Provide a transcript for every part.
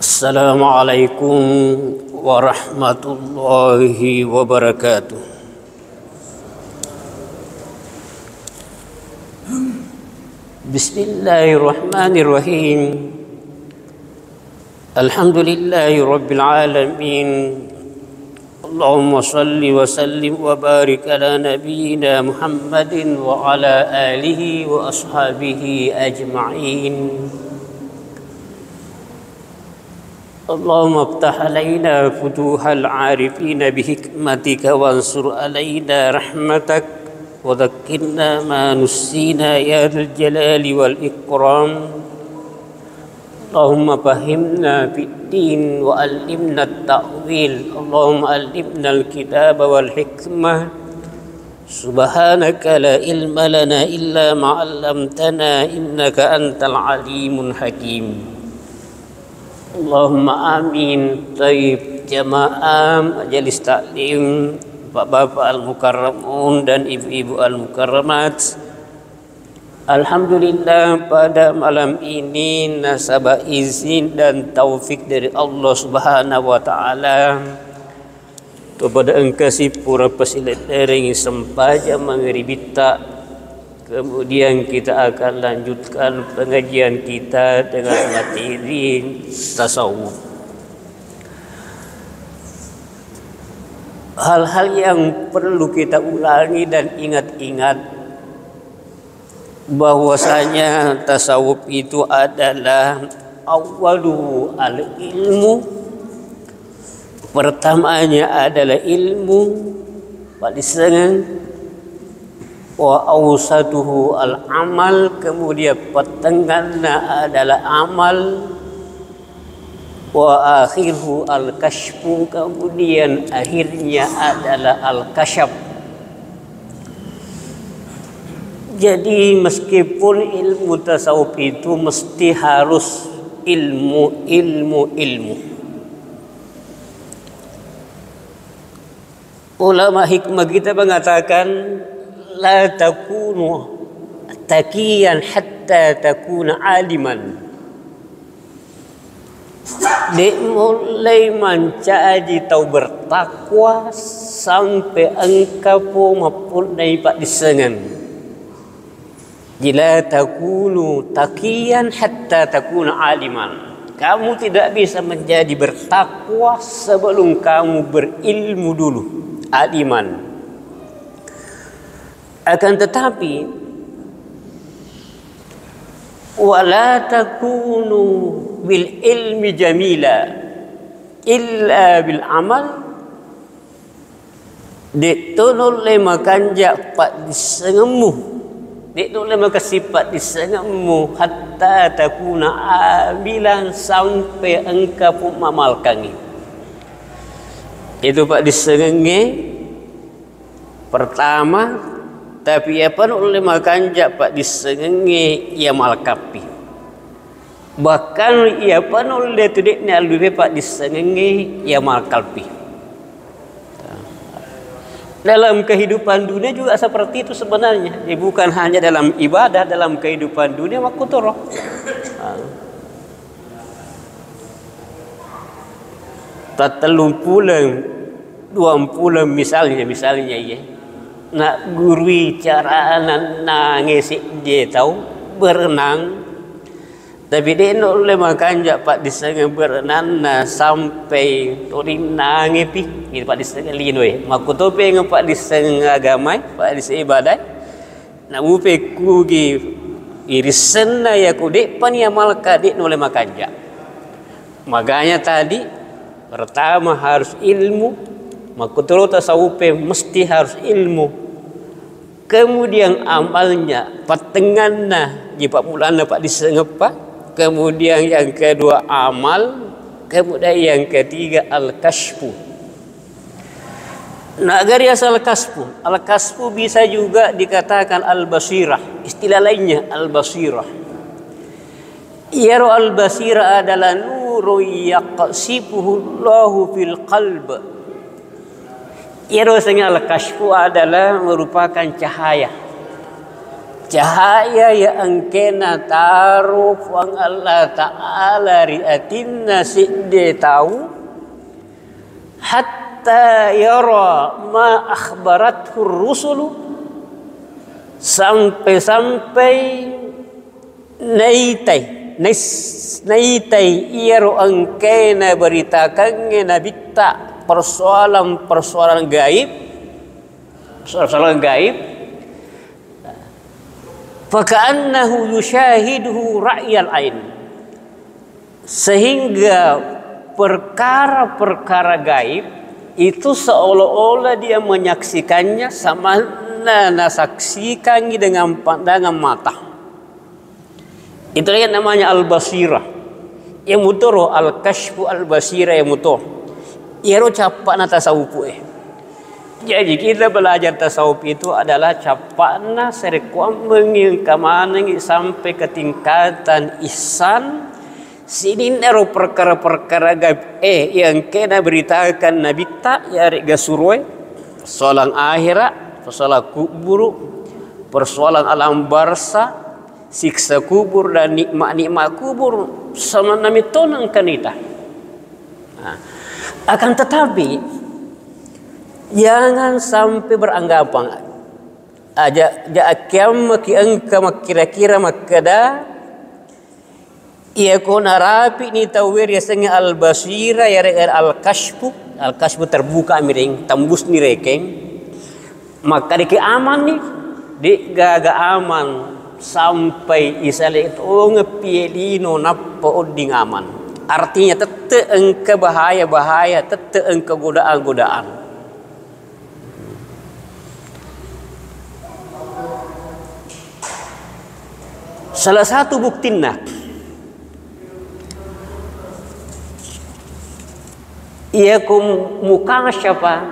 Assalamualaikum warahmatullahi wabarakatuh. Bismillahirrahmanirrahim. Alhamdulillahi rabbil alamin. Allahumma salli wa sallim wa barik ala nabiyyina Muhammadin wa ala alihi wa ashabihi ajma'in. اللهم افتح علينا فتوح العارفين بحكمتك وانصر علينا رحمتك وذكرنا ما نسينا يا ذا الجلال والإكرام. اللهم فهمنا في الدين وعلمنا التأويل. اللهم علمنا الكتاب والحكمة. سبحانك لا علم لنا إلا ما علمتنا إنك أنت العليم الحكيم. Allahumma amin. Taib jamaah majelis taklim, bapak-bapak al-mukarramun dan ibu-ibu al-mukarramat. Alhamdulillah pada malam ini nasabah izin dan taufik dari Allah Subhanahu wa taala kepada engkau si pura pesilat dereng sempaja mengeribita. Kemudian kita akan lanjutkan pengajian kita dengan materi tasawuf. Hal-hal yang perlu kita ulangi dan ingat-ingat bahwasanya tasawuf itu adalah awalu al-ilmu. Pertamanya adalah ilmu, palisangan. Wa awsatuhu al-amal, kemudian pertengahannya adalah amal. Wa akhiruhu al-kashfu, kemudian akhirnya adalah al-kashaf. Jadi meskipun ilmu tasawuf itu mesti harus ilmu. Ulama hikmah kita mengatakan la takunu taqiyan hatta takuna aliman. Mulai mencari tahu bertakwa sampai engkau mempunyai pak disengan. Jila takunu taqiyan hatta takuna aliman. Kamu tidak bisa menjadi bertakwa sebelum kamu berilmu dulu, aliman. Akan tetapi wala takunu bil ilmi jamila illa bil amal. Ditolong makan pak disengemu, ditolong sifat disengemu hatta takuna amilan sampai engkau pun mamalkan. Itu pak disengenge pertama. Tapi apa oleh makan pak disengenge ia malkapi. Bahkan ia pan oleh tudiknya lebih pak disengenge ia malkalpi. Dalam kehidupan dunia juga seperti itu sebenarnya. Bukan hanya dalam ibadah, dalam kehidupan dunia makutoro. Tatalum pulang 20 misalnya ya. Nak gurui cara nangis dia tahu berenang, tapi dia nak boleh makan pak disengah berenang sampai torin nangis pi ini pak disengah linoi maku tu pengen pak disengah agama pak disengah ibadah nak mupe kugi irisan ya kudek pan ya malka dek boleh makan jak. Makanya tadi pertama harus ilmu. Maka terus tasawuf mesti harus ilmu. Kemudian amalnya pertengahannya jika mulanya pak disengepa. Kemudian yang kedua amal. Kemudian yang ketiga al-kashfu. Nak gari asal al-kashfu. Al-kashfu bisa juga dikatakan al-basirah. Istilah lainnya al-basirah. Yaro al-basirah adalah nuru yaqsifuhu Allahu fil qalb. Rasanya al-kashfu adalah merupakan cahaya. cahaya yang engkena taruh wang Allah Ta'ala riatinna sidde tahu hatta yara ma akhbarathu rusulu, sampai naitai iaro engkena beritakannya nabi tak persoalan gaib, faka'annahu yushahiduhu ra'yal ain, sehingga perkara-perkara gaib itu seolah-olah dia menyaksikannya sama saksikannya dengan pandangan mata. Itu yang namanya al-basirah. Yang mutur al-kashfu al-basirah yang mutur. Iaro capak na tasawuf Jadi kita belajar tasawuf itu adalah capak na serekuam mengilkamanang sampai ke tingkatan ihsan. Sini nero perkara-perkara gaib yang kena beritakan Nabi tak ya rega suroi, persoalan akhirat, persoalan kubur, persoalan alam barza, siksa kubur dan nikmat-nikmat kubur sama nami tonang kanita. Akan tetapi jangan sampai beranggapan aja kiamat angka kira-kira makada ia kona rapi ni tawir ya sengi al-basira ya al-kashfu terbuka miring tembus ni rekeng, maka diki aman ni di gaga aman sampai isale itu ngepielino nappa oding aman, artinya tete engke bahaya tete engke godaan salah satu buktinya ia muka siapa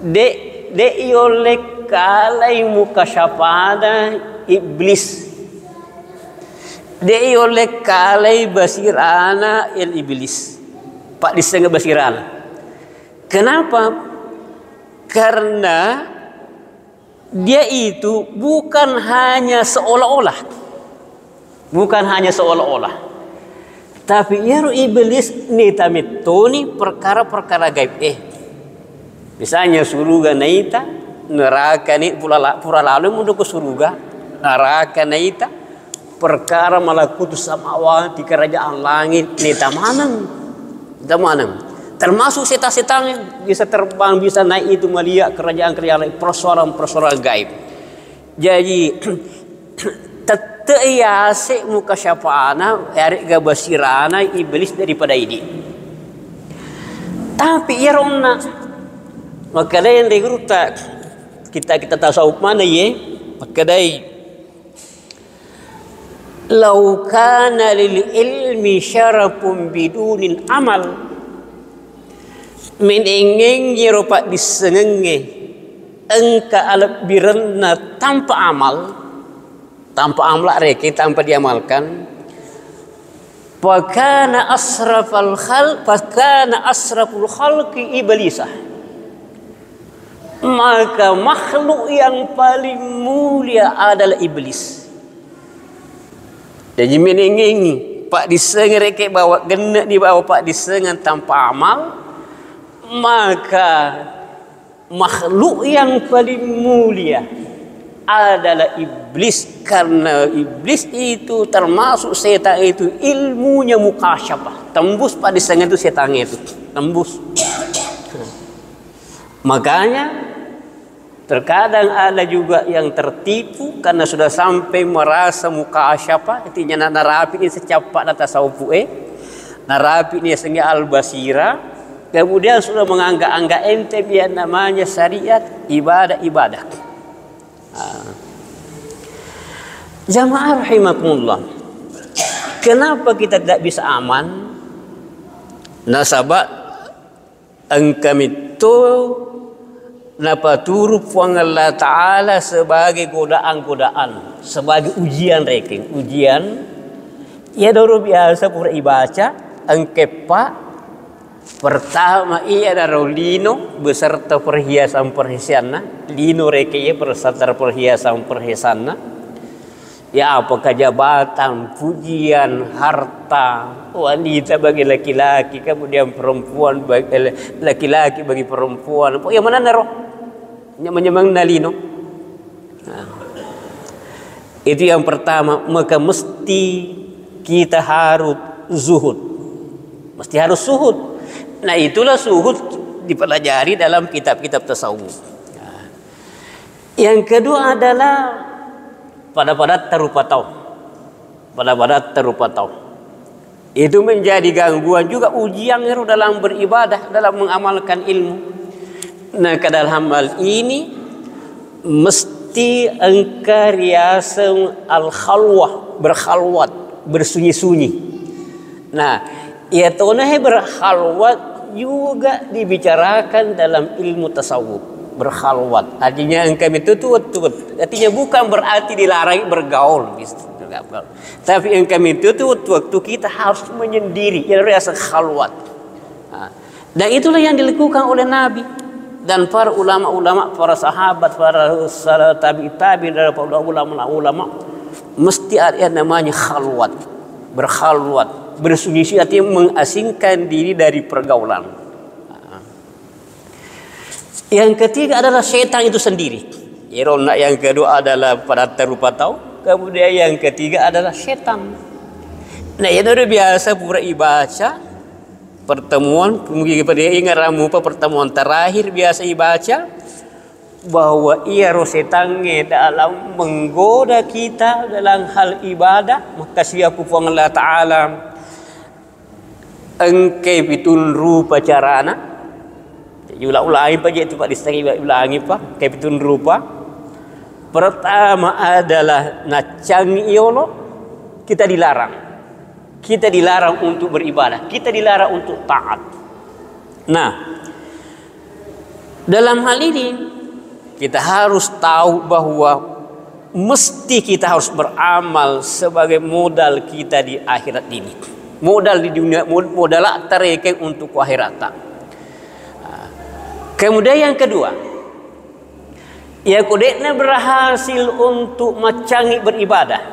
de oleh kalai muka siapa ada iblis, de oleh kalai basirana il iblis pak disenga basirana. Kenapa? Karena dia itu bukan hanya seolah-olah, tapi yaru iblis ni tamitoni perkara-perkara gaib. Misalnya surga naita, neraka ni pura lalu menuju ke surga, neraka naita, perkara malakutus samawati kerajaan langit ni tamanang. Termasuk setan-setan yang bisa terbang, bisa naik itu melihat kerajaan-kerajaan persoalan gaib. Jadi Te'iyase muka syafa'ana erik gabasirana iblis daripada ini. Tapi ya rona maka yang digerutak kita tasawuf mana ye maka dai lau kana lil ilmi syarafun bidunil amal min ingin yeropak disengenge engka alap birena tanpa amal, tanpa amlak reke, tanpa diamalkan. Fakana asraful khalqi iblisah, maka makhluk yang paling mulia adalah iblis. Jadi menengengi pak disengan reke bawa genek di bawah pak disengan tanpa amal, maka makhluk yang paling mulia adalah iblis, karena iblis itu termasuk setan itu ilmunya mukasyafah, tembus pada sengan itu setan itu tembus. Makanya terkadang ada juga yang tertipu karena sudah sampai merasa mukasyafah, artinya narapi ini secapak data tasawuf narapi ini sengi al-basira, kemudian sudah menganggap-anggap ente biar namanya syariat ibadah. Jamaah rahimakumullah, kenapa kita tidak bisa aman? Nasabak engkam itu napa turut puang Allah Ta'ala sebagai godaan-godaan, sebagai ujian reking, ujian ya dulu biasa pura ibaca engkepa Pertama ia adalah lino beserta perhiasan-perhiasannya, lino rekeye beserta perhiasan-perhiasannya. Ya, apakah jabatan, pujian, harta, wanita bagi laki-laki, kemudian perempuan bagi laki-laki bagi perempuan. Yang mana naro? Menyemang nalino. Nah, itu yang pertama. Maka mesti kita harus zuhud. Mesti harus zuhud. Nah, itulah zuhud dipelajari dalam kitab-kitab tasawuf. Nah, yang kedua adalah pada terupa tau. Itu menjadi gangguan juga ujian dalam beribadah, dalam mengamalkan ilmu. Nah, ke dalam hal ini mesti engkau riasa al-khalwah, berkhalwat, bersunyi-sunyi. Nah, iatonah berkhalwat juga dibicarakan dalam ilmu tasawuf. Berkhalwat artinya engkau itu artinya bukan berarti dilarang bergaul, tapi engkau itu waktu kita harus menyendiri, yang rasa khalwat. Dan itulah yang dilakukan oleh Nabi dan para ulama-ulama, para sahabat, para tabi-tabi, dan para ulama mesti ada namanya khalwat, berkhalwat, bersunyi-sunyi, artinya mengasingkan diri dari pergaulan. Yang ketiga adalah setan itu sendiri. Yang kedua adalah pada terupa tahu. Kemudian yang ketiga adalah setan. Nah, itu udah biasa pura ibaca pertemuan, kemudian ingat ramu pertemuan terakhir biasa ibaca bahwa ia setannya dalam menggoda kita dalam hal ibadah. Maka siapa pun Allah Ta'ala engkau pitun rupa carana. Ulang-ulangi pak itu pak distri ulangi pak kapitun rupa. Pertama adalah nacang iolo, kita dilarang untuk beribadah, kita dilarang untuk taat. Nah, dalam hal ini kita harus tahu bahwa mesti kita harus beramal sebagai modal kita di akhirat ini, modal di dunia, modal terkait untuk akhirat. Kemudian yang kedua, ya kudeknya berhasil untuk macangi beribadah,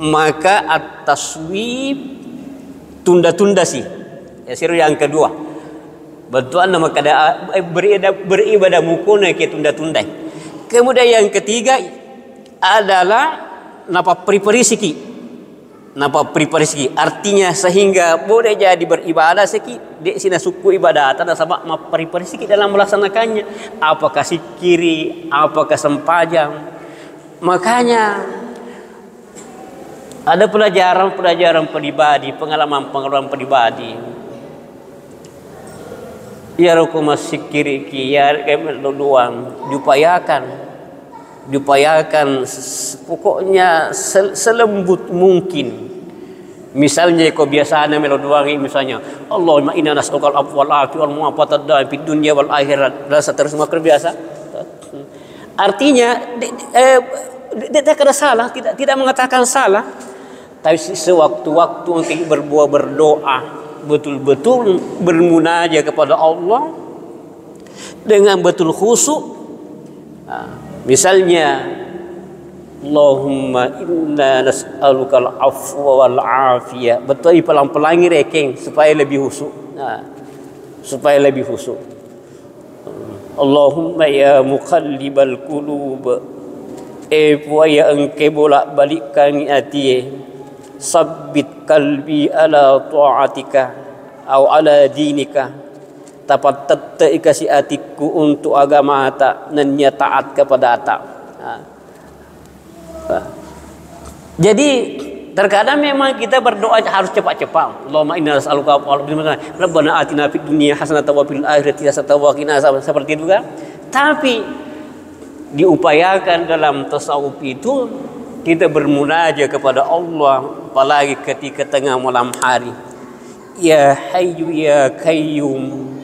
maka at-taswib tunda-tunda sih. Ya siru yang kedua. Bantuan nama kada beribadah mukuna ke tunda-tunda. Kemudian yang ketiga adalah napa priparisiki. Napa priparisiki artinya sehingga boleh jadi beribadah seki di sini suku ibadah tanah sama priparisiki dalam melaksanakannya, apakah sikiri, apakah sempajang. Makanya ada pelajaran pribadi, pengalaman pribadi. Ya rukuma sikiri ki ya doang diupayakan pokoknya selembut mungkin. Misalnya kebiasaan melodoangi misalnya Allahumma inna nas'alukal afwa wal afiyah wal mu'afata fid dunya wal akhirat, dan seterusnya biasa. Artinya tidak ada salah, tidak mengatakan salah, tapi sewaktu-waktu untuk berdoa betul-betul bermunajat kepada Allah dengan betul khusyuk. Misalnya Allahumma inna nas'alukal afwa wal afiyah, betul pelan-pelan rekeng supaya lebih khusyuk. Supaya lebih khusyuk. Allahumma ya muqallibal qulub, ya engkau bolak-balikkan hati, sabbit qalbi ala ta'atika atau ala dinika, tapat tetap kasih hatiku untuk agama tak nanya taat kepada tak. Jadi terkadang memang kita berdoa harus cepat-cepat. Allahumma inna nas'aluka Rabbana atina fid dunya hasanatan wa fil akhirati hasanatan wa qina adzabannar, seperti itu kan. Tapi diupayakan dalam tasawuf itu kita bermunajat kepada Allah, apalagi ketika tengah malam hari. Ya Hayyu ya Qayyum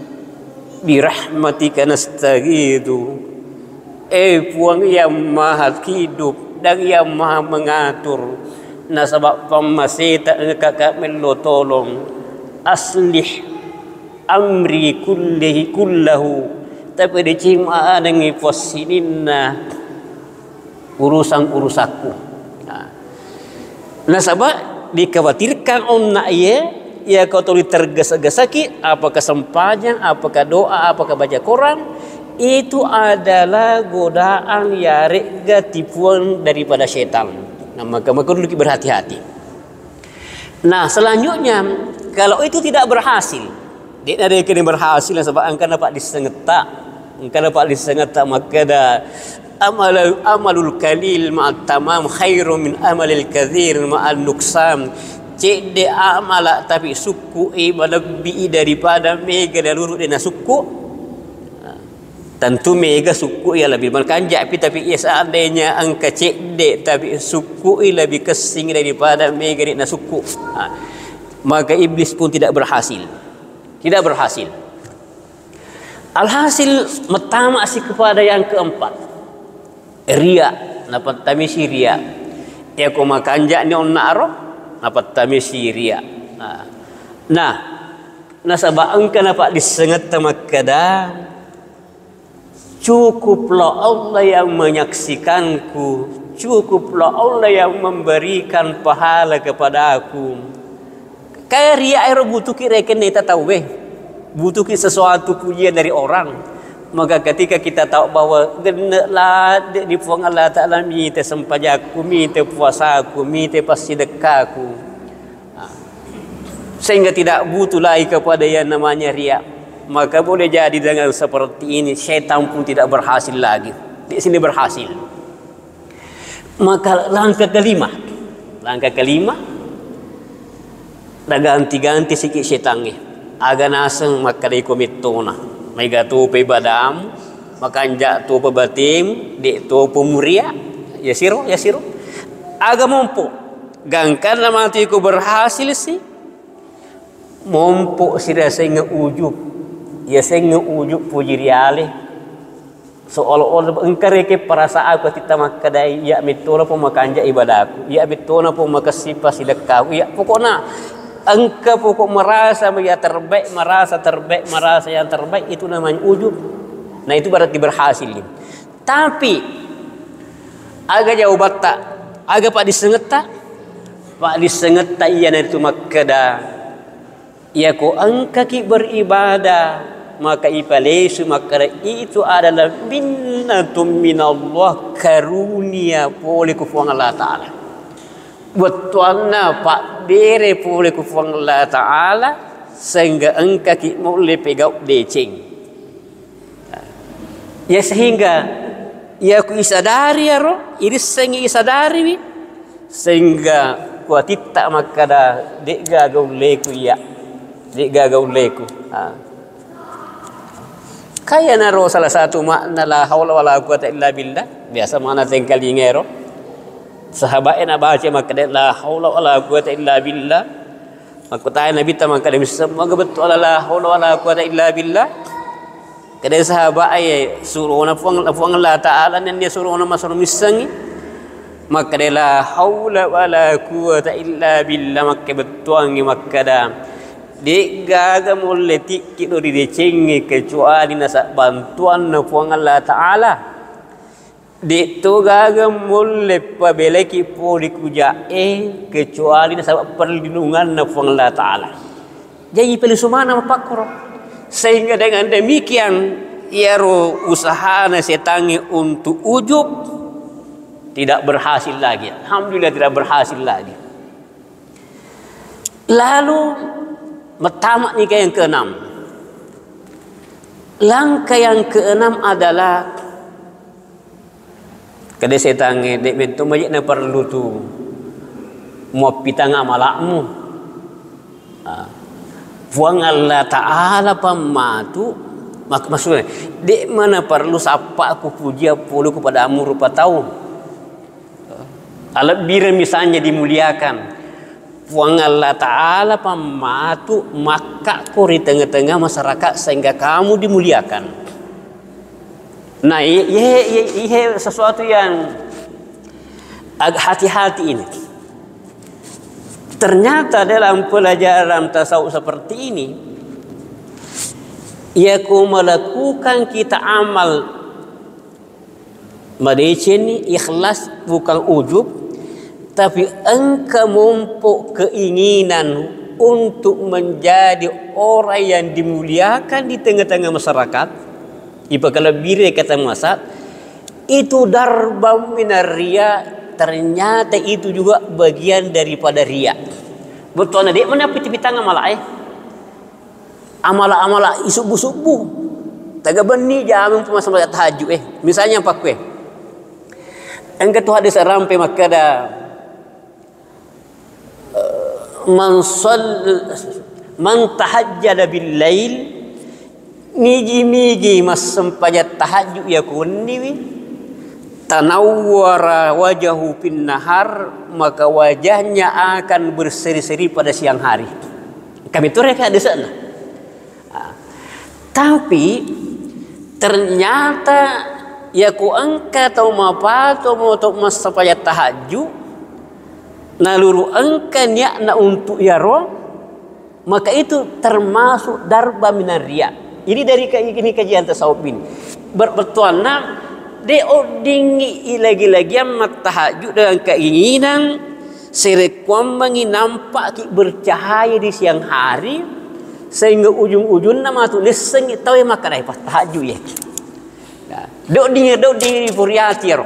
birahmatika nastaghitsu. Puang yang maha hidup dan yang maha mengatur, nasabak pemasih tak kakak melo tolong aslih amri kullahu tapi dicima dengan posininna urusan-urusaku. Nah sebab dikhawatirkan onna ia kau tulis tergesa-gesa ki, apakah sembahyang, apakah doa, apakah baca Quran, itu adalah godaan yarega tipuan daripada syaitan. Nah, maka dulu berhati-hati. Nah selanjutnya kalau itu tidak berhasil, dia ada yang berhasil sebab engkau dapat disengeta, maka dah amalul kalil ma'at tamam khairum min amalil kathir ma'al nuksam. Cik de amala tapi suku lebih daripada mega dan lurut dengan suku. Tentu mega suku ia lebih berkanjak tapi ia seandainya angka cik de tapi suku lebih kesing daripada mega dengan suku. Maka iblis pun tidak berhasil. Alhasil metamasi kepada yang keempat, riya. Dapat tamisi riya. Ya ko makanjak ni on naro dapat tamisi riya. Nah nasabah engkau dapat disengat makada cukuplah Allah yang menyaksikanku, cukuplah Allah yang memberikan pahala kepada aku. Kayak riya air butuh kireken kita tahu butuh sesuatu pujian dari orang. Maka ketika kita tahu bahwa genaklah di puang Allah Ta'ala minta sempajaku, minta puasaku, minta pasidekaku, sehingga tidak butuh lagi kepada yang namanya riya. Maka boleh jadi dengan seperti ini syaitan pun tidak berhasil lagi. Di sini berhasil. Maka langkah kelima dah ganti-ganti sikit syaitannya. Aga naseng maka dari komitona. Mega tu pe badam, makan jak tu pe batim, dek tu pemuria, ya siro. Aga mompo, gangkan lama hatiku berhasil sih, mompo sida saya ujub, ya saya ujub puji riale, seolah-olah engkar ke perasaan aku kita makadai, ya mitona pun makan jak ibadahku, ya mitona pun makasipa sidakau, ya pokoknya. Engkau pokok merasa yang terbaik, merasa yang terbaik, itu namanya ujub. Nah itu berarti berhasil. Tapi agak jauh batak, agak pak disengeta iya itu makada. Ya ko engkau ki beribadah maka ipalesu maka itu adalah minnatum minallah, karunia boleh kufuang Allah Ta'ala. Betuanna pak bere pule kufuang Allah Ta'ala sehingga engkau ki boleh pegau decing. Ya sehingga ya ku isadari ya roh iris sengi isadari sehingga kuatita makada dek gagau leku kaya naro salah satu makna la haula wala quwata illa billah, biasa makna tengkali ngero sahabatnya nak baca maka la haula wala quwata illa billah. Maka tanya Nabi ta maka dia semoga betul la haula wala quwata illa billah. Kada sahabat ai suruh na fuang Allah Ta'ala dan dia suruh na masuk misangi. Maka dia la haula wala quwata illa billah maka betuangi maka dah di gaga mulai tikit do di decengi kecuali nasa bantuan na fuang Allah Ta'ala. Di tu gaga mulai pabeleki poli kuja kecuali sebab perlindungan nafang Allah Ta'ala. Jadi pilih sumana mapakro. Sehingga dengan demikian ia usaha setangi untuk ujub tidak berhasil lagi. Alhamdulillah tidak berhasil lagi. Lalu metamak nikah yang keenam. Langkah yang keenam adalah kada setange dek bentuk majik na perlu tu mau pitang amalakmu. Fuang Allah Ta'ala pamatu maksudnya dek mana perlu sapa aku puji puluh kepada amu rupa tahu. Alat bir misalnya dimuliakan. Fuang Allah Ta'ala pamatu maka kau di tengah-tengah masyarakat sehingga kamu dimuliakan. Nah, ini sesuatu yang agak hati-hati ini. Ternyata dalam pelajaran tasawuf seperti ini, Iaku melakukan kita amal madeceni ikhlas bukan ujub, tapi engkau mumpuk keinginan untuk menjadi orang yang dimuliakan di tengah-tengah masyarakat. Kalau bire kata masak itu darbam minar riya, ternyata itu juga bagian daripada riya. Betul adik mana pitang amal amala subuh taga beni jamin pun sama tahajud misalnya apa kue engkau tu hadis rampai maka ada man tahajjada bil lail miji mas sempajat tahajud ya kunni tanawwara wajahu fin nahar, maka wajahnya akan berseri-seri pada siang hari. Kami itu reka di sana. Tapi ternyata ya ku engka atau apa atau mau mas supaya tahajud naluru engka niatna untuk ya roh, maka itu termasuk darba minar riya. Ini dari ini kajian tasawuf ini. Bertuana de odingi lagi-lagi amat tahajud dengan keinginan serekwam bangi nampak ki bercahaya di siang hari sehingga ujung-ujungnya matu leseng tahu ya maka pas tahajud ya. Dok dingi furiati ya.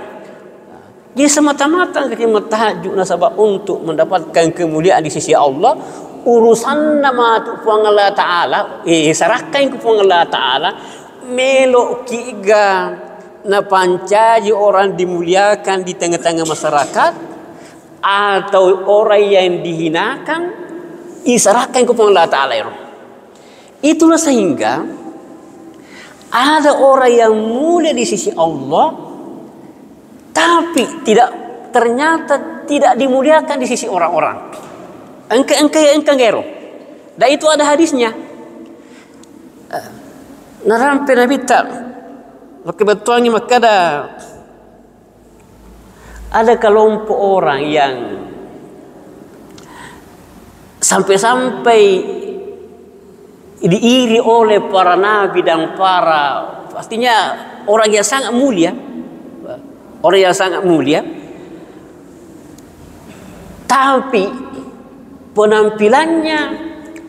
Jadi semata-mata kita tahajud nasabah untuk mendapatkan kemuliaan di sisi Allah. Urusan nama tu puang Allah Ta'ala serahkan ke puang Allah Ta'ala melok kiga na pancaji orang dimuliakan di tengah-tengah masyarakat atau orang yang dihinakan diserahkan ke puang Allah Ta'ala ya. Itulah sehingga ada orang yang mulia di sisi Allah tapi ternyata tidak dimuliakan di sisi orang-orang. Engkau gero. Dan itu ada hadisnya. Narampe Nabi tak. Kebetulannya maka ada kelompok orang yang sampai-sampai diiri oleh para nabi dan para pastinya orang yang sangat mulia. Orang yang sangat mulia. Tapi penampilannya,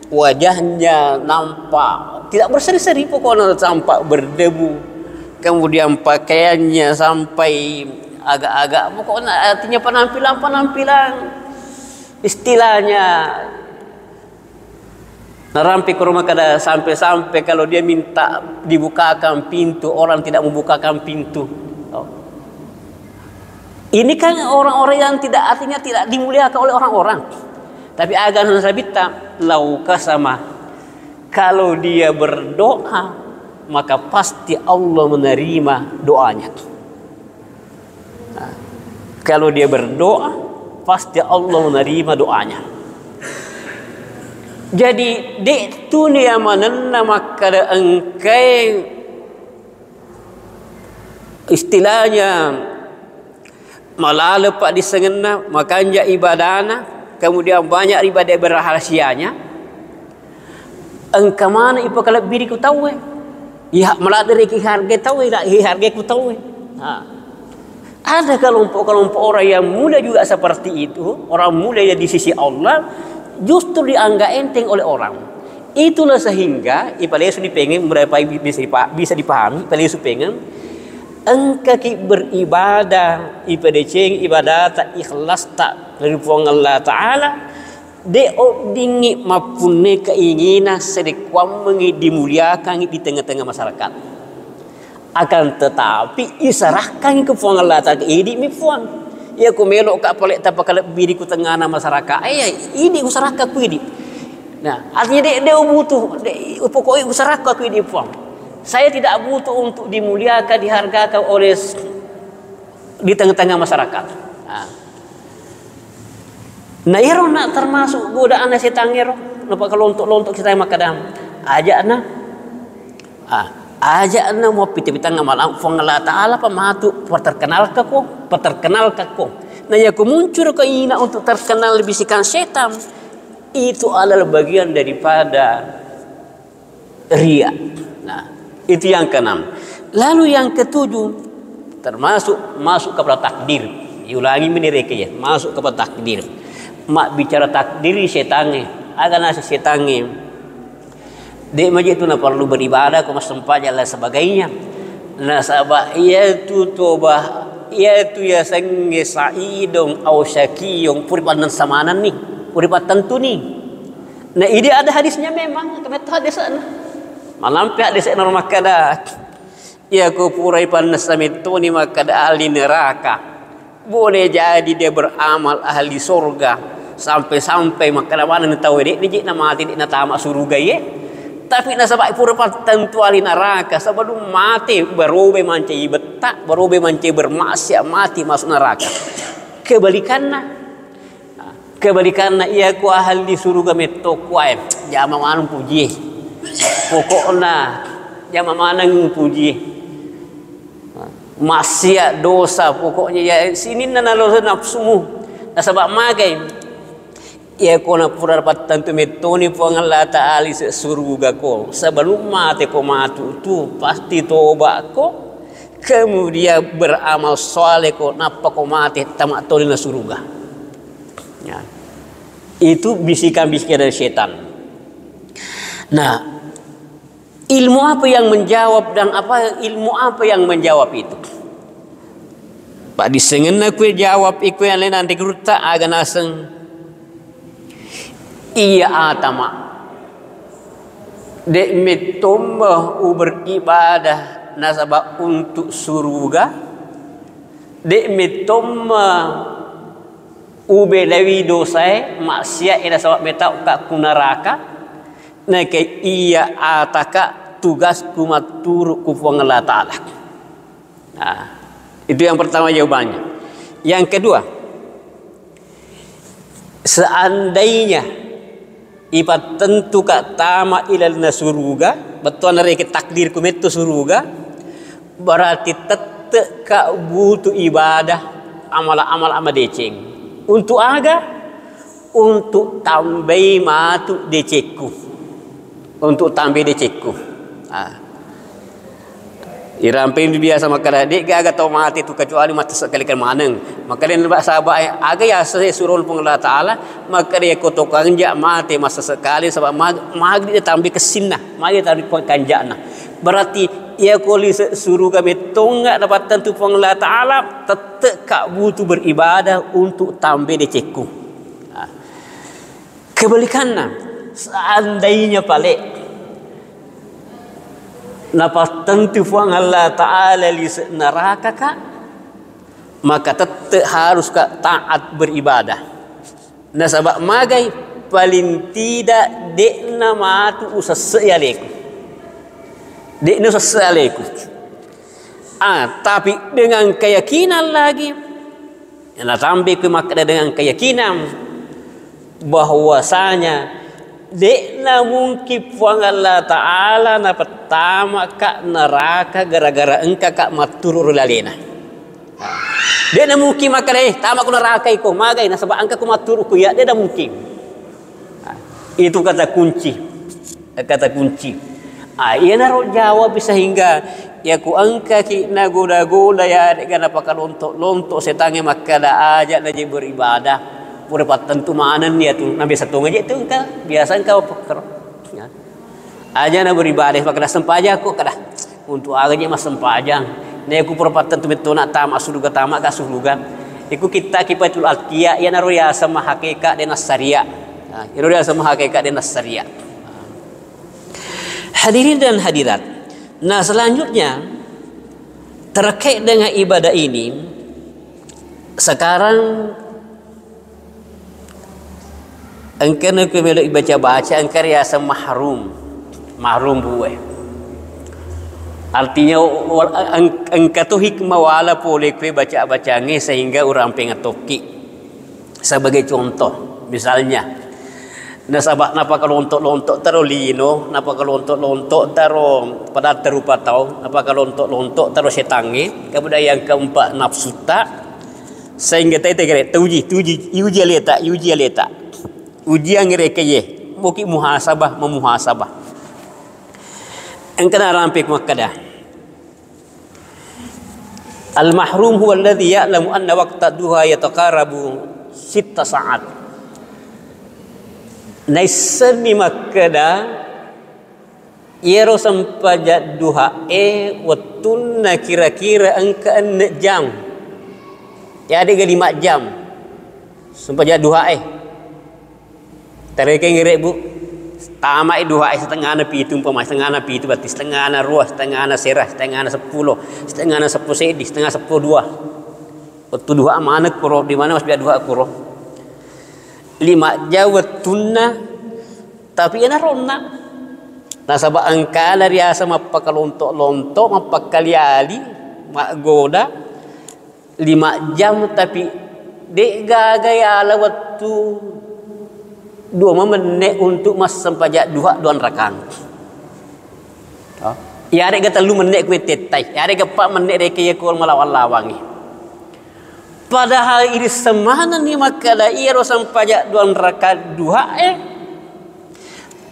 wajahnya nampak tidak berseri-seri, pokoknya tampak berdebu. Kemudian pakaiannya sampai agak-agak, pokoknya artinya penampilan istilahnya narampi ke rumah kada sampai kalau dia minta dibukakan pintu, orang tidak membukakan pintu. Ini kan orang-orang yang artinya tidak dimuliakan oleh orang-orang. Tapi agama sabita lauka sama kalau dia berdoa maka pasti Allah menerima doanya. Nah, kalau dia berdoa pasti Allah menerima doanya. Jadi dek dunia mananna maka engkai istilahnya malah lepak disengena makanya ibadana. Kemudian banyak ibadah berahasianya. Engkau mana ipa kalau biri ku tahu ya meladari ki harga tahu tak harga ku tahu. Ada kelompok orang yang mulia juga seperti itu, orang mulia di sisi Allah justru dianggap enteng oleh orang. Itulah sehingga ipa Yesus dipengen berapa bisa dipahami, ipa Yesus pengen engkau ki beribadah ipedeceng ibadah tak ikhlas tak dari puang Allah Ta'ala de dingi mapune keinginan sedekwam mengi dimuliakan di tengah-tengah masyarakat. Akan tetapi isarahkan ke puang Allah Ta'ala ini mi puang ya ku melok ka palek tapa kalak biri ku tengah masyarakat ini usarahkan ku ini. Nah artinya de butuh pokoknya usarahkan ku ini puang. Saya tidak butuh untuk dimuliakan, dihargakan oleh di tengah-tengah masyarakat. Nah, iro nak termasuk godaan setan iro. Napa kalau untuk kita makadam. Ajak na mau piti-pitang ngamal fong Allah Ta'ala pamatu perterkenal kako. Nah, ya ku muncul keinginan untuk terkenal bisikan setan. Itu adalah bagian daripada riya. Nah, Itu yang keenam. Lalu yang ketujuh, termasuk masuk kepada takdir. Diulangi mereka ya, masuk kepada takdir. Mak bicara takdir setannya, agak nasi setannya. Dek majid itu nak perlu beribadah, kau sempat jalan sebagainya. Nah sabak ia tu toba, ia tu ya sengge saidong au syakiyong puripatan samanan ni, puripatan tu ni. Nah ini ada hadisnya memang, kami tahu hadis sana. Malam pihak hadis normal kada. Ia ku puripatan samitu ni makada ahli neraka. Boleh jadi dia beramal ahli surga sampai makada mana ni tahu dia nak mati nak tamak surga ye. Tapi nasabak puripatan tu ahli neraka sebelum mati berubah mancai betak, berubah mancai bermaksiat mati masuk neraka. Kebalikannya ia ku ahli surga meto kuai jama mana puji. Pokoknya jama mana puji. Maksiat dosa pokoknya ya sini nalo nafsumu. Nasabak magai ia kona pura patan tu metoni Allah Ta'ala surga ko sebelum mati ko matu tu pasti tobat ko kemudian beramal soleh ko napa ko mati tamak tolina surga ya. Itu bisikan-bisikan dari setan. Nah ilmu apa yang menjawab dan ilmu apa yang menjawab itu Pak disengen aku jawab iku yang lain nanti geruta aga naseng iya atama dek mitomah beribadah nasabah untuk surga dek mitomah belawi dosa maksiat ina sabab meta ka kunaraka na ke iya ataka tugas kumaturu ku Allah Ta'ala. Nah, itu yang pertama jawabannya. Yang kedua, seandainya ipat tentu ka tama ilal nasuruga betul nareke takdir kumetu suruga berarti tetep ka butuh ibadah amal deceng untuk aga untuk tambah matu decekku untuk tambah decekku Irampin biasa makanya dek agak tahu mati tu kecuali mati sekali kan maneng maka dia nampak sahabat agak ya suruh Allah Ta'ala maka dia kotokan jak mati masa sekali sebab mag dia tambah kesinah mag dia tambah kanjana berarti ia koli suruh kami tonggak dapat tentu Allah Ta'ala tetap kak butuh beribadah untuk tambah decekku kebalikannya seandainya palik napa tentu fuang Allah Ta'ala li neraka kak maka tetap harus kak taat beribadah nah sebab magai paling tidak dekna matu usasayaleku dekna usasayaleku tapi dengan keyakinan lagi yang tambah ke maka dengan keyakinan bahwasanya dekna mungkin puang Allah Ta'ala na pertama kak neraka gara-gara engka kak maturur lalena dekna mungkin maka tamak ku neraka iko magai na sebab engka ku maturur ku ya dekna mungkin itu kata kunci ia naro jawab sehingga ya ku engka ki na goda-goda ya dekna pakalontok-lontok setange maka da aja na je beribadah purpat tentu maanan dia tu nabi satu ngaji tu engkau biasa engkau peker ya. Aja na beribadah maka sempaja aku kada untuk agaje mas sempajang ne aku purpat tentu betul nak tamak surga tamak ka surga iku kita kipatul alqiya ya naru ya sama hakikat dan nasariya iru ya sama hakikat dan nasariya hadirin dan hadirat nah selanjutnya terkait dengan ibadah ini sekarang engkau nak meluk baca engkau rasa mahrum buai artinya engkau tu hikmah wala boleh kue baca nge sehingga orang pengetoki sebagai contoh misalnya nasabak napa kalau lontok taro lino napa kalau lontok taro pada terupa tau napa kalau lontok taro setange kemudian yang keempat nafsu tak sehingga tete uji letak ujian mereka ye mungkin memuhasabah engkana rampik makada. Al mahrum huwa alladhi ya'lamu anna waqta duha yataqarabu 6 saat. Naisani makada yero sampaja duha watunna kira-kira angka 6 jam. Ya ada 5 jam. Sampaja duha Tereke ngirek bu. Tamak duha setengah na pitu umpama setengah na pitu berarti setengah na ruah, setengah na serah, setengah na 10, setengah na 10 sedi, setengah 10 dua. Waktu duha mana kuro di mana mas biar duha kuro. 5 jawat tunna tapi ena ronna. Nasabah angkala riasa mapakalontok-lontok, mapakaliali, mak goda 5 jam tapi dek gagaya ala waktu 2 menit untuk mas sempajak duha 2 rakang. Ya ada kata 3 menit kue tetai. Ya ada 4 menit reke ya kur melawan lawangi. Padahal ini semana ni makala ia ro sempajak 2 rakaat duha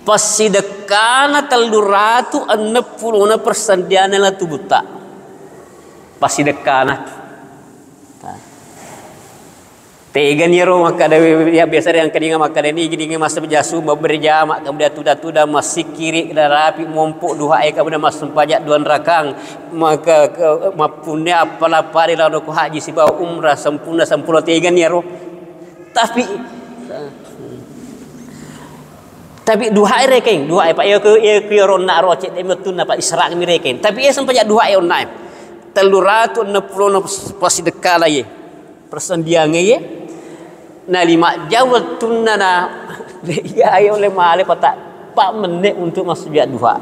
pasti dekana 360 persendiana la tubuta. Pasti dekana. Tegan yero makada ya biasa yang kedinga makada ni gidinga masa berjasu berjamaah kemudian tuda masih kiri rapi mompok duha kemudian mas sempajak 2 rakang maka mapunya apalah pari lalu ku haji si bawa umrah sempurna tegan yero tapi duha rekeng duha pak ya ke rona rocet emetun apa isra mi rekeng tapi ya sempajak duha ona 360 pasti dekala ye persendiange ye na 5 jawat tunna na ya ayo le male patak 4 menit untuk masuk biak duha.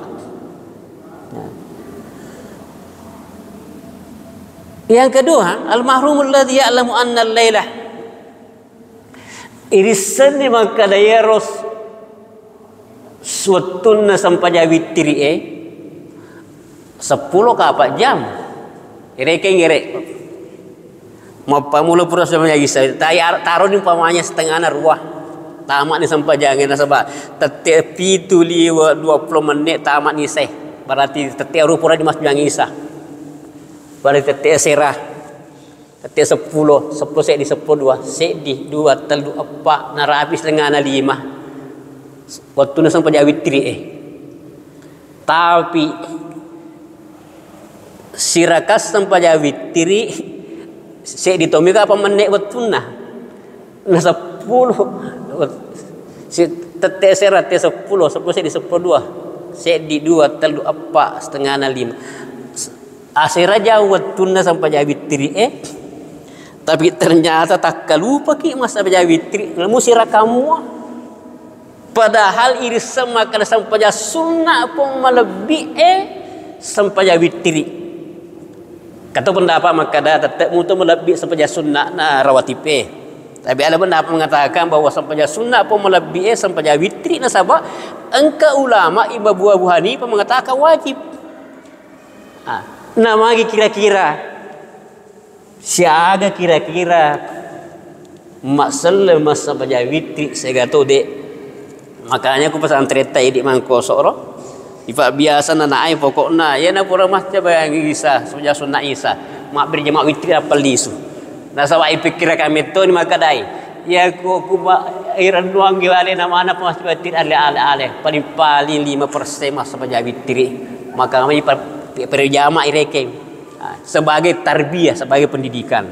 Yang kedua, al mahrumul ladzi ya'lamu anna al-laila irisan ni maka dayaros suatunna sampai witri 10 ke 4 jam. Ireke mula pura sebenarnya bisa taruh di umpamanya setengah ruah tamat ni sampai jangan nasabah tetepi tu 20 menit tamat ni seh berarti tetek pura di mas jangan isah berarti tetek serah tetek 10 sek di 10 2 sek di 2 telu 4 nara habis setengah 5 waktu na sampai witri tapi sirakas sampai witri sek ditomika apa menit watuna na 10 si tete serat 10 sek di 10 sek di 2 telu 4 setengah 5 asira jauh watuna sampai jawitri tapi ternyata tak lupa ki masa jawitri lemu sira kamu padahal iris sama kana sampai sunnah pun melebi sampai jawitri. Kata pendapat maka dah tetap mutu melebih sampai sunnah na rawatib. Tapi ada pendapat mengatakan bahawa sampai sunnah pun melebih sampai witri na sabab engka ulama Imam Abu Hanifah mengatakan wajib. Nama lagi kira-kira siaga kira-kira masalah masa sampai witri saya tahu dek. Makanya aku pesan cerita di mangkosok roh. Ifak biasa na naai pokokna ya na pura mas coba yang Isa sudah sunat Isa mak berjemaah witri apa lisu na sawa ipikir kami tu ni maka dai ya aku iran doang gale na mana mas witri ale paling 5% mas saja witri maka kami berjamaah ireke sebagai tarbiyah sebagai pendidikan.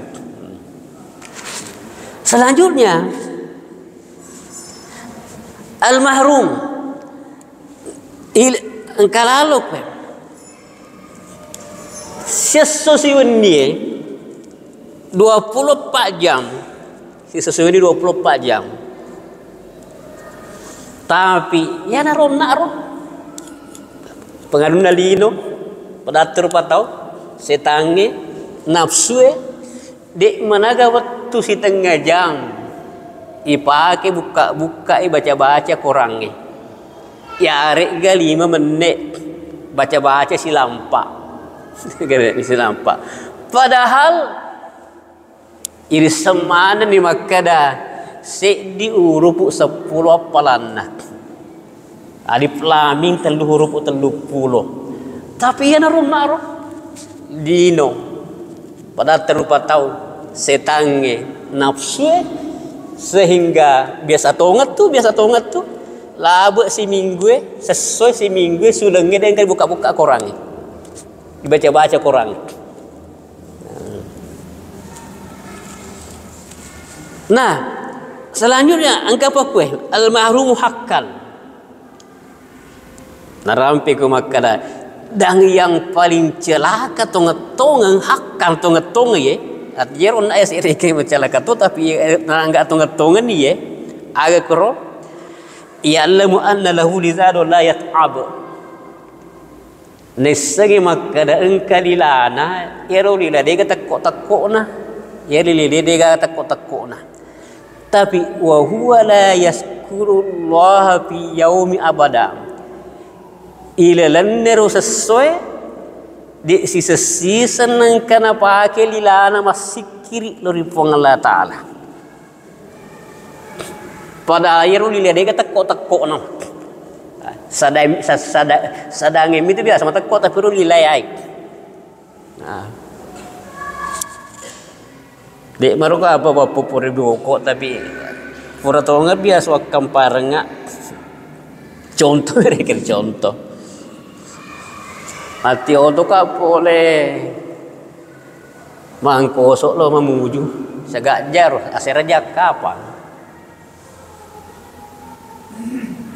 Selanjutnya al mahrum engkalalok sesuatu ni 24 jam sesuatu ni 24 jam tapi ya naron pengaruh nalino padatur patau setange nafsu dek managa waktu setengah jam ipake buka baca korangnya ya arek 5 menit baca silampak silampak padahal iris semana ni makada sek di huruf 10 apalan alif lam mim 3 huruf 30 Tapi ya naruh dino pada terlupa tahu setange nafsu sehingga biasa tongat tuh labek si minggu sesuai si minggu sulengnya dan kan buka-buka Quran dibaca-baca Quran. Nah selanjutnya angka apa kue al-mahrumu haqqan narampi ku makada dan yang paling celaka tonget-tongen haqqan tonget-tongen ye atjeron ayat sirike celaka tu tapi enggak tonget-tongen ye aga kro ya'lamu anna lahu lizadu la yat'ab nesagi makada engkalilana yero lila dega takko-takkona yeli dega takko-takkona tapi wa huwa la yazkurullah fi yaumi abada ila lannero sesuai di sisi senang kana pake lilana masikiri lori Allah taala pada akhir lila dega takko no sadang itu biasa mata takko tapi lila ai nah dek maruka apa pupur kok tapi pura tonga biasa wakam parenga contoh mereka contoh hati otok apa boleh mangkosok lo memuju segajar aseraja kapan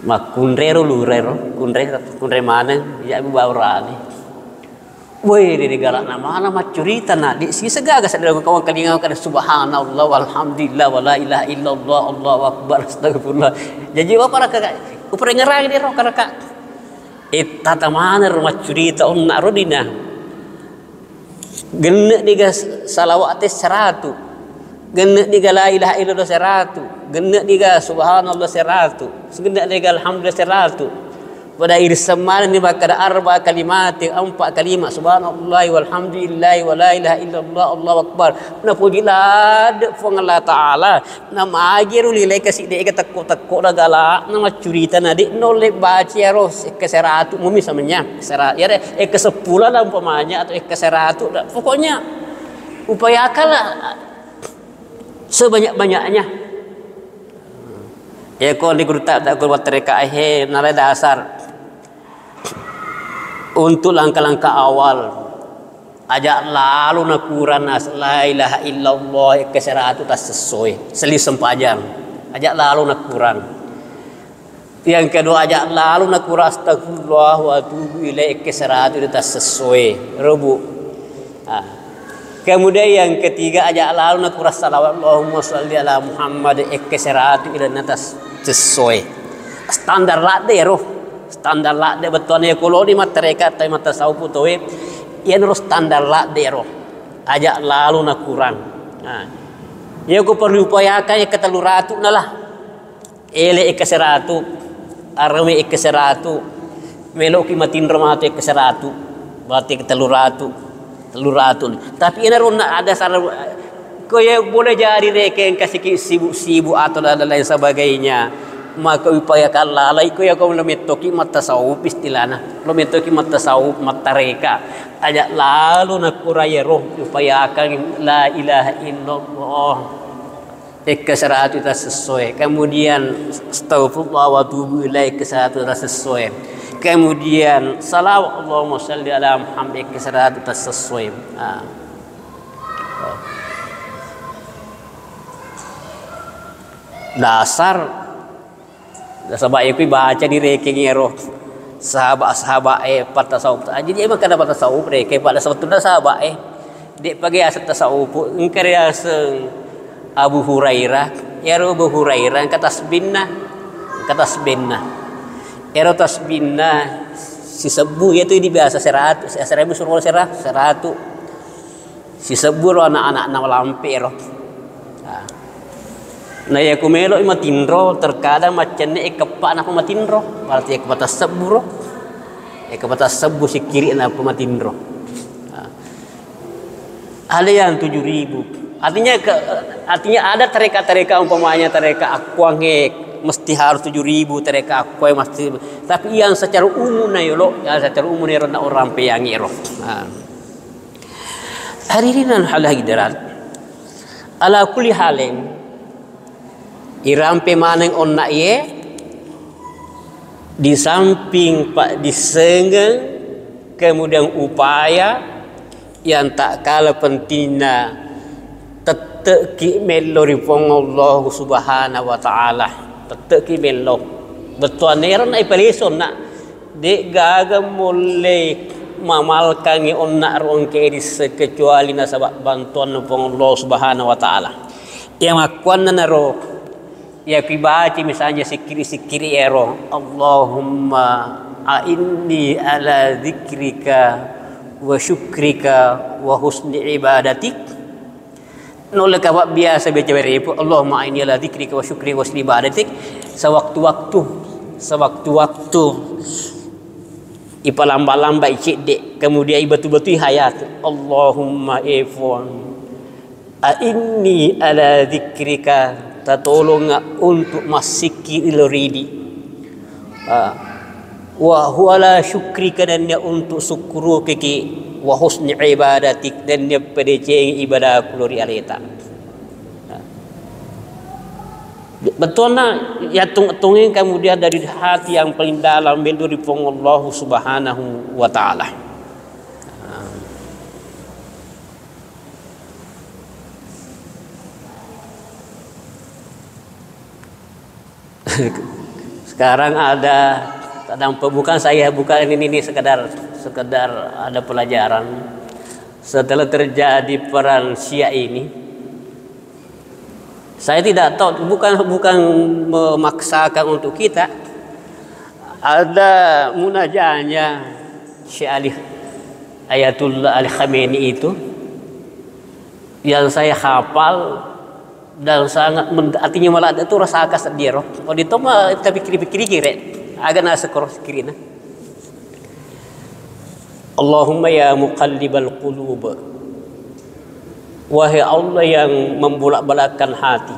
mak kunrero kunre mana ya baurani woi di galak nama curita nak di si segaga sadar kawan kalinga kada subhanallah walhamdulillah wala ilaha illallah Allahu akbar astagfirullah jadi apa para upre ngerang di ro karaka itta tamana rumah curita onna rodina genne diga salawat 100 genne diga la ilaha illallah 100 genne diga subhanallah 100 genne diga alhamdulillah 100 pada irsaman ni bakada arba kalimat 4 kalimat subhanallah walhamdulillah wala ilaha illallah Allahu akbar na pujilad fong Allah taala na maagiru lilai kasi de takko dagala na macurita na di no le baca ros ke-100 mumi samanya ke-100 ya ke-10 lah umpamanya atau ke-100 pokoknya upayakanlah sebanyak-banyaknya ya ko di guru tak kuat tereka nalai dasar untuk langkah-langkah awal ajak lalu nakuran la ilaha illallah ke-100 tak sesuai selis sempajan ajak lalu nakuran yang kedua ajak lalu nakuran astagfirullah wa atubu ilaih ke-100 tak sesuai rebu kemudian yang ketiga ajak lalu nakuran salawat Allahumma shalli ala Muhammad ke-100 ila natas sesuai standar lade roh standar lade betul ya kalau di matereka tapi mata saupu towe ya harus standar lade roh ajak lalu nak kurang nah ya aku perlu upayakan ya ke-300 nalah ele ke-100 arame ke-100 meloki matin ramate ke-100 berarti ke-300 tapi ini ada salah kau yang boleh jadi reken kasih sibuk-sibuk atau lain sebagainya maka upayakan lalai kau yang kau lemetoki mata tasawuf istilahnya lemetoki mata tasawuf mata reka ajak lalu nak kuraya roh upayakan la ilaha illallah ke-100 tak sesuai kemudian astagfirullah wa atubu ilaih ke-100 tak sesuai kemudian salawat Allahumma shalli ala Muhammad ke-100 tak sesuai dasar sebab aku baca di reking roh sahabat pada tasawuf jadi emang kada pada tasawuf reke pada sebetulnya sahabat dek pagi asal tasawuf engkar asal Abu Hurairah ya Abu Hurairah kata tasbinna ero tasbinna si sebu itu di biasa 100 suruh 100 si sebu anak-anak nama lampe roh nah ya kumelo matindro terkadang macam ni kepak nak matindro berarti kepada seburo kepada sebu si kiri nak matindro ada yang 7.000 artinya ada tereka umpamanya tereka akuang mesti harus 7.000 tereka aku mesti, tapi yang secara umum na yo yang secara umum na orang peyangi ro. Hadirin hal hadirat, ala kulli halin irampe maneng onna ye di samping pak disengeng kemudian upaya yang tak kalah pentingnya tetap ki melo ripong Allah subhanahu wa ta'ala, tetap ki melo betul neran ai paleson nak de gaga mulai mamalkan onna ron ke kecuali nasabak bantuan ripong Allah subhanahu wa ta'ala yang akuan na ro ya kibaci misalnya sikiri-sikiri ero Allahumma a'inni ala dzikrika wa syukrika wa husni ibadatik nolak awak biasa baca beribu Allahumma a'inni ala dzikrika wa syukrika wa husni ibadatik sewaktu-waktu ipalamba-lamba icik kemudian betul-betul hayat Allahumma ifon a'inni ala dzikrika tolong untuk masiki iloridi wa huwa la syukrika dan untuk syukuru kiki wa husni ibadatik dan pada ceng ibadah kuluri aleta betul na ya tungin kemudian dari hati yang paling dalam dari Allah subhanahu wa ta'ala. Sekarang ada bukan saya bukan ini sekedar ada pelajaran setelah terjadi perang Syiah ini. Saya tidak tahu, bukan memaksakan untuk kita. Ada munajahnya Syekh Ali Ayatullah Ali Khamenei itu yang saya hafal dan sangat artinya malah itu rasa akas dia roh. Oh itu mah tapi pikir kira agak nasa koros kirina. Allahumma ya muqallibal qulub, wahai Allah yang membolak-balikkan hati,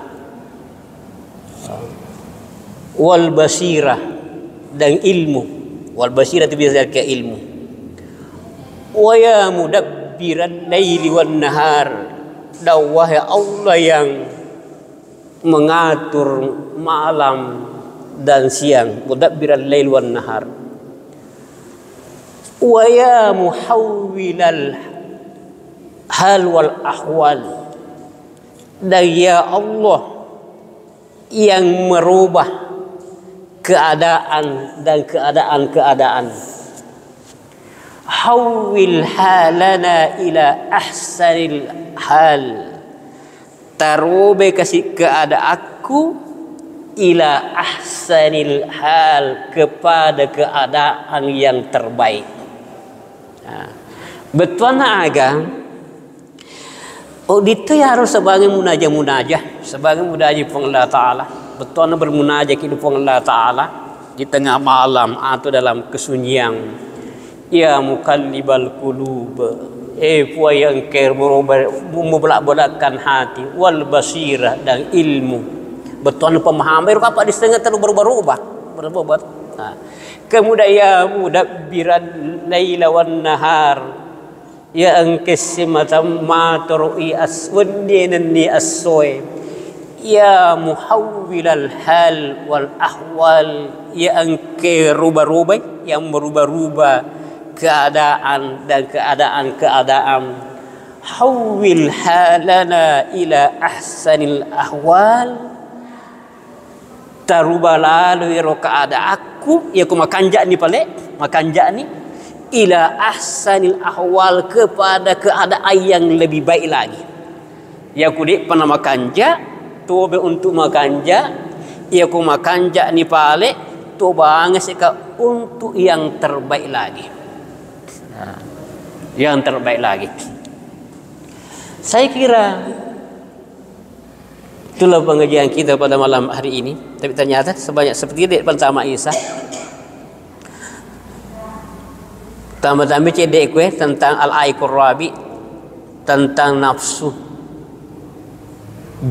wal basirah dan ilmu, wal basirah itu bisa ke ilmu, wa ya mudabbiran laili wan nahar, dan wahai Allah yang mengatur malam dan siang, mudabbiral lail wan nahar, wa ya muhawwilal hal wal ahwal, dan ya Allah yang merubah keadaan dan keadaan-keadaan, hawwil halana ila ahsanil hal, tarobe kasih keadaanku ila ahsanil hal, kepada keadaan yang terbaik. Betul agak itu ya harus sebagai munajah sebagai munajah Allah Ta'ala. Betul bermunajah kepada Allah Ta'ala di tengah malam atau dalam kesunyian. Ya muqallibal qulub, puan yang membolak-balikkan hati, wal basirah dan ilmu. Betul pemahaman itu apa di setengah terlalu berubah. Kemudian ya mudabbiran laila wan nahar, ya angkisimatam matru'i aswandinani assoy, ya muhawwilal hal wal ahwal, ya angke rubah-rubah, yang merubah-rubah keadaan dan keadaan-keadaan, hawwil halana ila ahsanil ahwal, tarubah lalu iro keadaanku ya ku makanjak ni ila ahsanil ahwal, kepada keadaan yang lebih baik lagi. Ya ku dik pernah makanjak tobe untuk makanjak, ya ku makanjak ni pale toba ngasih untuk yang terbaik lagi. Yang terbaik lagi. Saya kira itulah pengajian kita pada malam hari ini. Tapi ternyata sebanyak seperti itu pertama Isa. Tambah-tambah cedek kue tentang al-aikur rabi, tentang nafsu,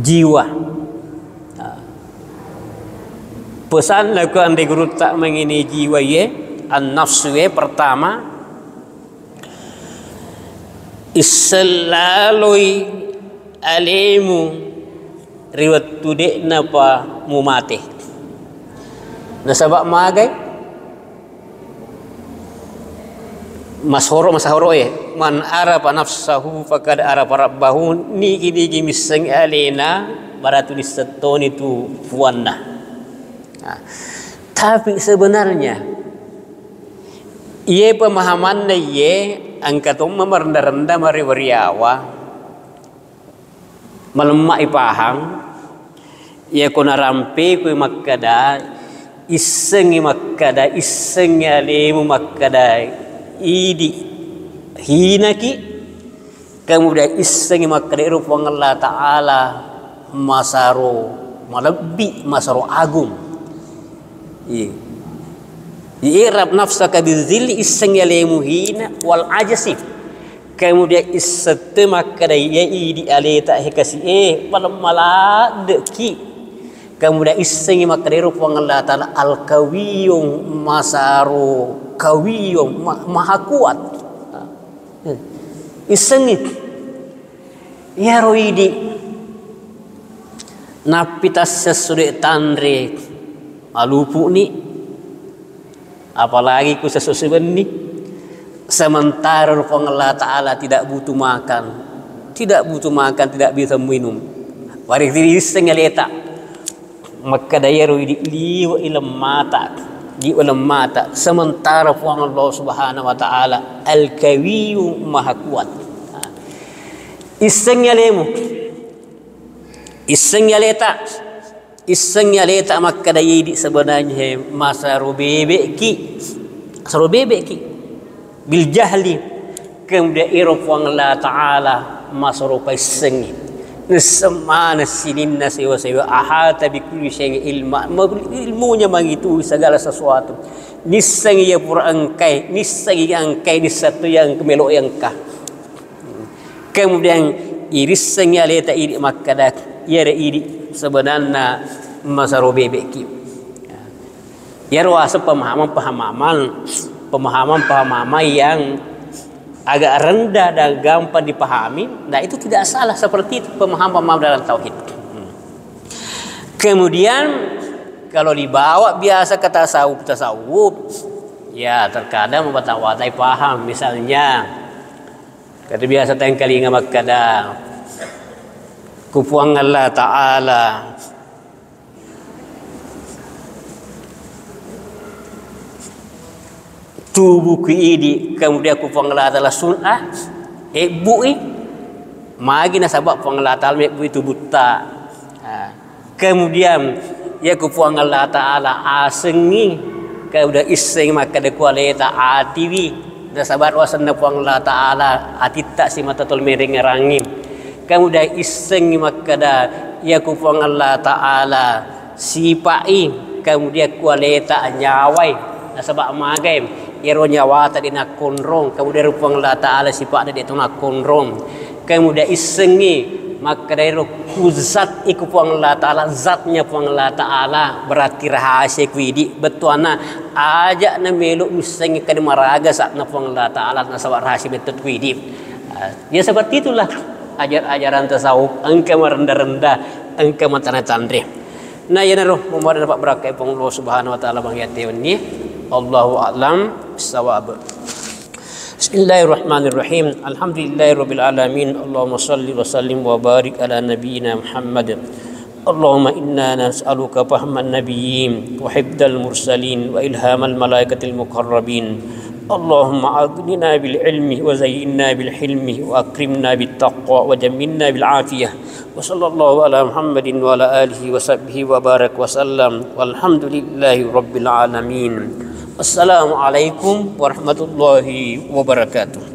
jiwa. Pesan laku andai guru tak mengini jiwa ye an-nafsu ye pertama islaloi alimu riwat tudek napa mumate nasabak magai masahoro ye man arafa nafsahu faqad arafa rabbahu niki miseng alena baratu disetoni tu puanna. Tapi sebenarnya ia pemahaman ye angkatum merendah-rendah mari beriawa melemah paham ia kona rampe ku makkada isengi makkada isengi alimu makkada idi hinaki kemudian isengi makkada rupa Allah Ta'ala masaro malebbi masaro agung i'rab nafsaka bizilli isengi alimu hina wal ajasi kemudian isetemak kadai di aleta hekasi malam maladeki kemudian isengi makadai rupa Allah Ta'ala al-kawiyung masaro kawiyung maha kuat isengi ya roidi napitas sesudah tandre alupu ni apalagi ku sesuatu ni sementara Allah Ta'ala tidak butuh makan tidak bisa minum warik diri sengaleta maka dayaru di ilam mata sementara Allah Subhanahu wa Ta'ala al-kawiyyu maha kuat isengaleta maka dayi sebenarnya masaru bebeki bil jahli kemudian irof Allah Ta'ala masarupai sengi nesemana sinin nasiwa ahata bi kulli syai'in ilmunya begitu segala sesuatu nisengi ya pura angkai nisatu yang kemelok yang kah kemudian iris sengi aleta iri makada yara iri sebenarnya masaru bebeki ya ruasa pemahaman yang agak rendah dan gampang dipahami. Nah itu tidak salah seperti itu pemahaman dalam tauhid. Kemudian kalau dibawa biasa ke tasawuf ya terkadang membatai paham. Misalnya kata biasa tengkali ngamak kada kupuang Allah Ta'ala tubuh kiidi kemudian ku pengelata sunah bui magi nasabak pengelata bu itu buta kemudian ya ku pengelata ala asengi kemudian iseng maka de kualeta atiwi nasabat wasanna pengelata ala atita si mata tol mereng rangim kemudian iseng maka da ya ku pengelata ala sipai kemudian kualeta nyawai nasabak magem iro nyawa tadi nak konrong kemudian rupa Allah Ta'ala sifat dia tu nak konrong kemudian isengi maka dari kuzat iku puang Allah Ta'ala zatnya puang Allah Ta'ala berarti rahasia kuidi betuana ajak na meluk isengi kadi maraga saat na puang Allah Ta'ala na sabat rahasia betul kuidi ya seperti itulah ajaran tasawuf engkau merendah-rendah engkau mentandre nah ya naruh memohon dapat berkah pun Allah Subhanahu wa Ta'ala bang yati ini Allahu a'lam bissawab. Bismillahirrahmanirrahim. Alhamdulillahirabbil alamin. Allahumma shalli wa sallim wa barik ala nabiyyina Muhammad. Allahumma inna nas'aluka fahman nabiyyin wa hifdzal mursalin wa ilhamal malaikatil muqarrabin. Allahumma aghnina bil ilmi wa zayyinna bil hilmi wa akrimna bit taqwa wa jammilna bil afiyah. Wa sallallahu ala Muhammadin wa ala alihi wa sahbihi wa barak wa sallam. Walhamdulillahi rabbil alamin. Assalamualaikum warahmatullahi wabarakatuh.